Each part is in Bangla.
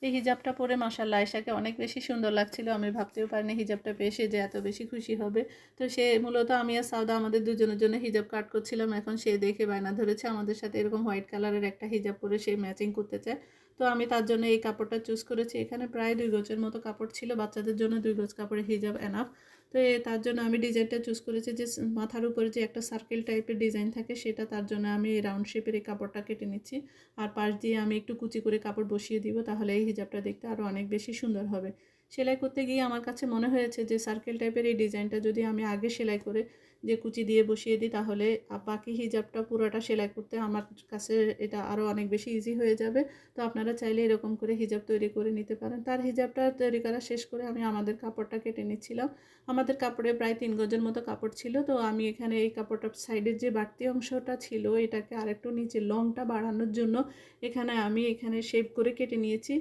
এই হিজাবটা পরে মাশাআল্লাহ আয়েশাকে অনেক বেশি সুন্দর লাগছিল। আমি ভাবতেও পারিনি হিজাবটা পেয়ে সে যে এত বেশি খুশি হবে। তো সে মূলত আমি আর সাউদা আমাদের দুজনের জন্য হিজাব কাট করছিলাম। এখন সে দেখে বায়না ধরেছে আমাদের সাথে এরকম হোয়াইট কালারের একটা হিজাব পরে সে ম্যাচিং করতে চায়। তো আমি তার জন্য এই কাপড়টা চুজ করেছি। এখানে প্রায় 2 গজের মতো কাপড় ছিল। বাচ্চাদের জন্য 2 গজ কাপড়ের হিজাব এনাফ। তো তার জন্য আমি ডিজাইনটা চুজ করেছি যে মাথার উপরে যে একটা সার্কেল টাইপের ডিজাইন থাকে সেটা, তার জন্য আমি রাউন্ড শেপের এই কাপড়টা কেটে নিচ্ছি। আর পাশ দিয়ে আমি একটু কুচি করে কাপড় বসিয়ে দিব, তাহলে এই হিজাবটা দেখতে আরও অনেক বেশি সুন্দর হবে। সেলাই করতে গিয়ে আমার কাছে মনে হয়েছে যে সার্কেল টাইপের এই ডিজাইনটা যদি আমি আগে সেলাই করে যে কুচি দিয়ে বসিয়ে দিই, তাহলে বাকি হিজাবটা পুরোটা সেলাই করতে আমার কাছে এটা আরও অনেক বেশি ইজি হয়ে যাবে। তো আপনারা চাইলে এরকম করে হিজাব তৈরি করে নিতে পারেন। তার হিজাবটা তৈরি করা শেষ করে আমি আমাদের কাপড়টা কেটে নিচ্ছিলাম। আমাদের কাপড়ে প্রায় 3 গজের মতো কাপড় ছিল। তো আমি এখানে এই কাপড়টার সাইডের যে বাড়তি অংশটা ছিল এটাকে আরেকটু নিচে লংটা বাড়ানোর জন্য এখানে শেপ করে কেটে নিয়েছি।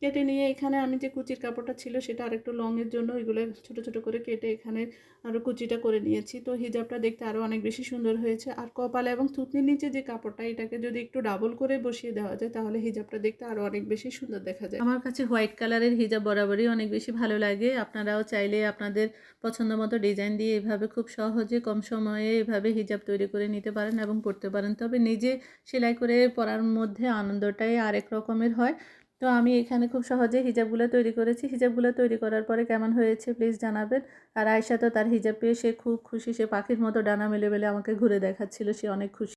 কেটে নিয়ে এখানে আমি যে কুচির কাপড়টা ছিল সেটা আরেকটু লংয়ের জন্য এগুলো ছোট ছোট করে কেটে এখানে আরও কুচিটা করে নিয়েছি। তো হিজাবটা দেখতে আরও অনেক বেশি সুন্দর হয়েছে। আর কপালে এবং থুতনির নিচে যে কাপড়টা এটাকে যদি একটু ডাবল করে বসিয়ে দেওয়া যায়, তাহলে হিজাবটা দেখতে আরও অনেক বেশি সুন্দর দেখা যায়। আমার কাছে হোয়াইট কালারের হিজাব বরাবরই অনেক বেশি ভালো লাগে। আপনারাও চাইলে আপনাদের পছন্দ মতো ডিজাইন দিয়ে এভাবে খুব সহজে কম সময়ে এভাবে হিজাব তৈরি করে নিতে পারেন এবং পরতে পারেন। তবে নিজে সেলাই করে পরার মধ্যে আনন্দটাই আরেক রকমের হয়। তো আমি এখানে খুব সহজে হিজাবগুলো তৈরি করেছি। হিজাবগুলো তৈরি করার পরে কেমন হয়েছে প্লিজ জানাবেন। আর আয়েশা তো তার হিজাব পেয়ে সে খুব খুশি, সে পাখির মতো ডানা মেলে মেলে আমাকে ঘুরে দেখাচ্ছিল, সে অনেক খুশি।